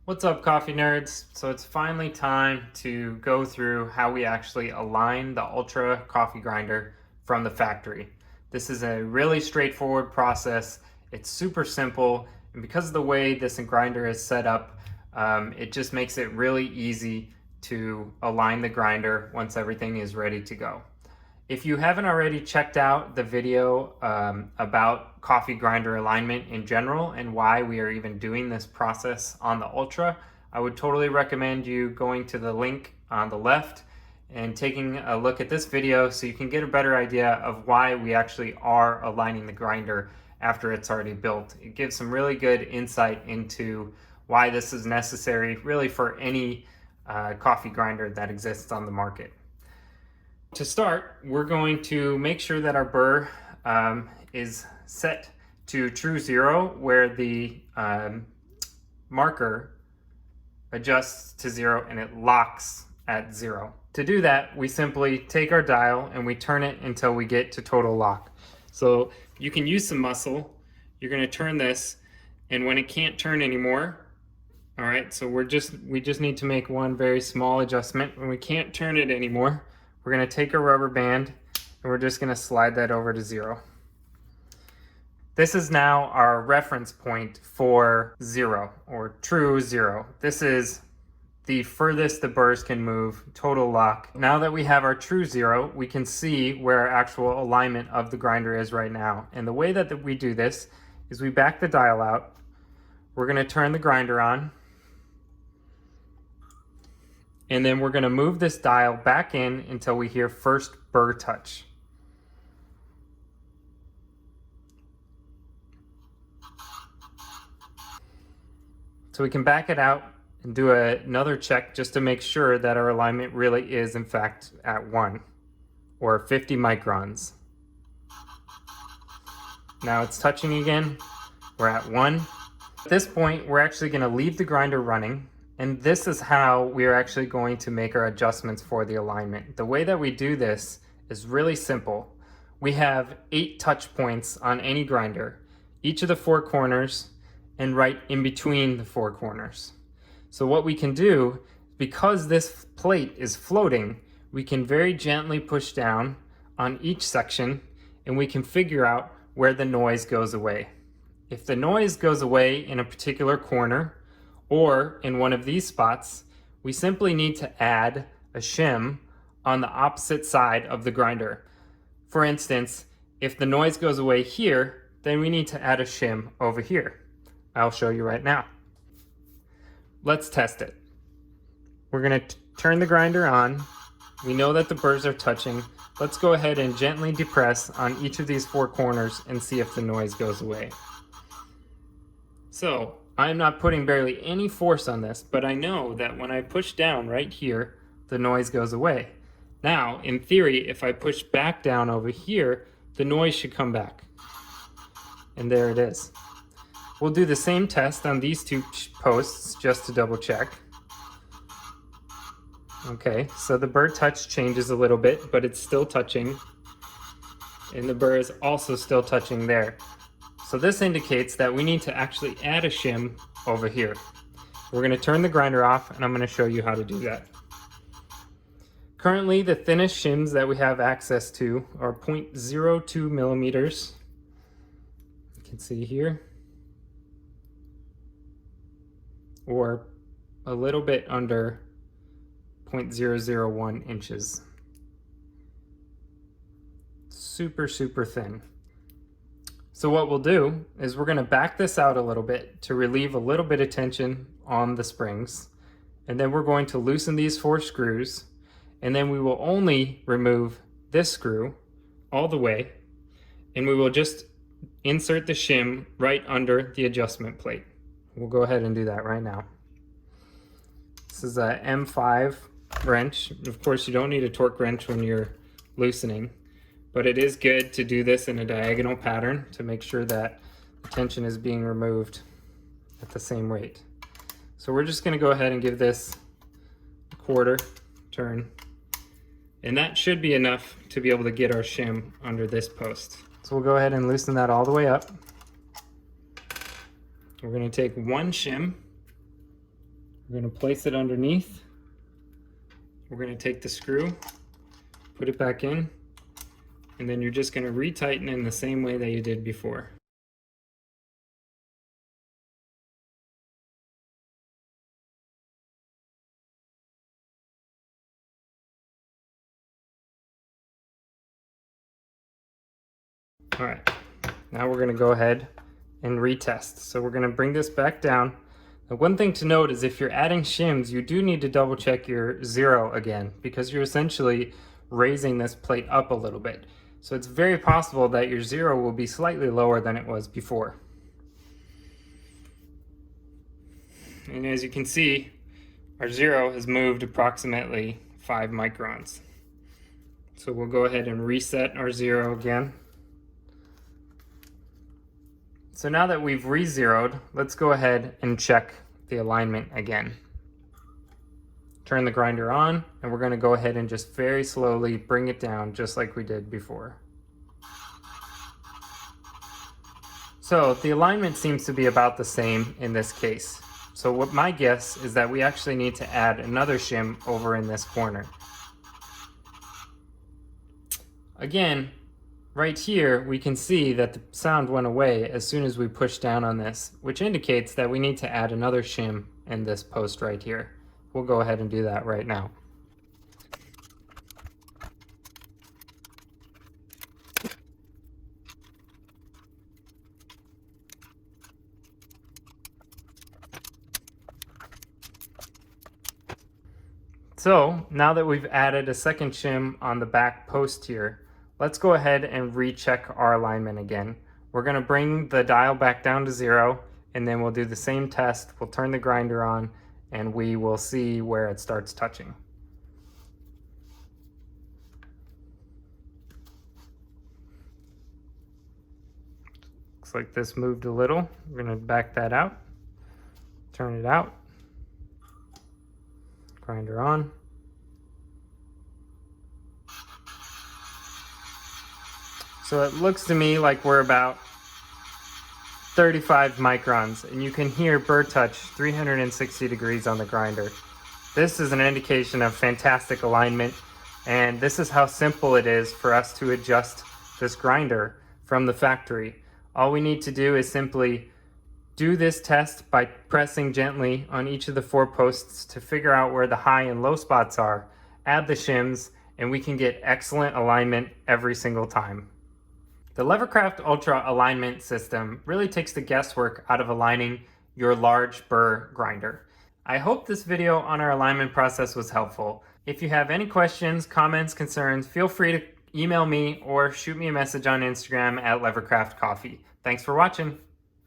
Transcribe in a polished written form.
What's up, coffee nerds? So it's finally time to go through how we actually align the Ultra coffee grinder from the factory. This is a really straightforward process. It's super simple, and because of the way this grinder is set up, it just makes it really easy to align the grinder once everything is ready to go. If you haven't already checked out the video about coffee grinder alignment in general and why we are even doing this process on the Ultra, I would totally recommend you going to the link on the left and taking a look at this video so you can get a better idea of why we actually are aligning the grinder after it's already built. It gives some really good insight into why this is necessary really for any coffee grinder that exists on the market. To start, we're going to make sure that our burr is set to true zero, where the marker adjusts to zero and it locks at zero. To do that, we simply take our dial and we turn it until we get to total lock. So you can use some muscle. You're going to turn this, and when it can't turn anymore, all right, so we just need to make one very small adjustment. When we can't turn it anymore, we're going to take a rubber band and we're just going to slide that over to zero. This is now our reference point for zero, or true zero. This is the furthest the burrs can move, total lock. Now that we have our true zero, we can see where our actual alignment of the grinder is right now. And the way that we do this is we back the dial out. We're going to turn the grinder on. And then we're going to move this dial back in until we hear first burr touch. So we can back it out and do another check just to make sure that our alignment really is in fact at 1 or 50 microns. Now it's touching again. We're at 1. At this point, we're actually going to leave the grinder running. And this is how we are actually going to make our adjustments for the alignment. The way that we do this is really simple. We have 8 touch points on any grinder, each of the 4 corners and right in between the 4 corners. So what we can do, because this plate is floating, we can very gently push down on each section and we can figure out where the noise goes away. If the noise goes away in a particular corner, or in one of these spots, we simply need to add a shim on the opposite side of the grinder. For instance, if the noise goes away here, then we need to add a shim over here. I'll show you right now. Let's test it. We're going to turn the grinder on. We know that the burrs are touching. Let's go ahead and gently depress on each of these 4 corners and see if the noise goes away. So, I'm not putting barely any force on this, but I know that when I push down right here, the noise goes away. Now, in theory, if I push back down over here, the noise should come back. And there it is. We'll do the same test on these 2 posts just to double check. Okay, so the burr touch changes a little bit, but it's still touching. And the burr is also still touching there. So this indicates that we need to actually add a shim over here. We're going to turn the grinder off and I'm going to show you how to do that. Currently, the thinnest shims that we have access to are 0.02 millimeters. You can see here. Or a little bit under 0.001 inches. Super, super thin. So what we'll do is we're going to back this out a little bit to relieve a little bit of tension on the springs. And then we're going to loosen these 4 screws. And then we will only remove this screw all the way. And we will just insert the shim right under the adjustment plate. We'll go ahead and do that right now. This is a M5 wrench. Of course, you don't need a torque wrench when you're loosening. But it is good to do this in a diagonal pattern to make sure that the tension is being removed at the same rate. So we're just going to go ahead and give this a 1/4 turn. And that should be enough to be able to get our shim under this post. So we'll go ahead and loosen that all the way up. We're going to take 1 shim We're going to place it underneath. We're going to take the screw, put it back in, and then you're just going to retighten in the same way that you did before. All right, now we're going to go ahead and retest. So we're going to bring this back down. Now, one thing to note is if you're adding shims, you do need to double check your zero again, because you're essentially raising this plate up a little bit. So it's very possible that your zero will be slightly lower than it was before. And as you can see, our zero has moved approximately 5 microns. So we'll go ahead and reset our zero again. So now that we've re-zeroed, let's go ahead and check the alignment again. Turn the grinder on, and we're going to go ahead and just very slowly bring it down just like we did before. So the alignment seems to be about the same in this case. So what my guess is that we actually need to add another shim over in this corner. Again, right here, we can see that the sound went away as soon as we pushed down on this, which indicates that we need to add another shim in this post right here. We'll go ahead and do that right now. So now that we've added a second shim on the back post here, let's go ahead and recheck our alignment again. We're going to bring the dial back down to 0, and then we'll do the same test. We'll turn the grinder on, and we will see where it starts touching. Looks like this moved a little. We're going to back that out, turn it out, grinder on. So it looks to me like we're about 35 microns, and you can hear burr touch 360 degrees on the grinder. This is an indication of fantastic alignment, and this is how simple it is for us to adjust this grinder from the factory. All we need to do is simply do this test by pressing gently on each of the 4 posts to figure out where the high and low spots are, add the shims, and we can get excellent alignment every single time. The LeverCraft Ultra alignment system really takes the guesswork out of aligning your large burr grinder. I hope this video on our alignment process was helpful. If you have any questions, comments, concerns, feel free to email me or shoot me a message on Instagram at LeverCraft Coffee. Thanks for watching.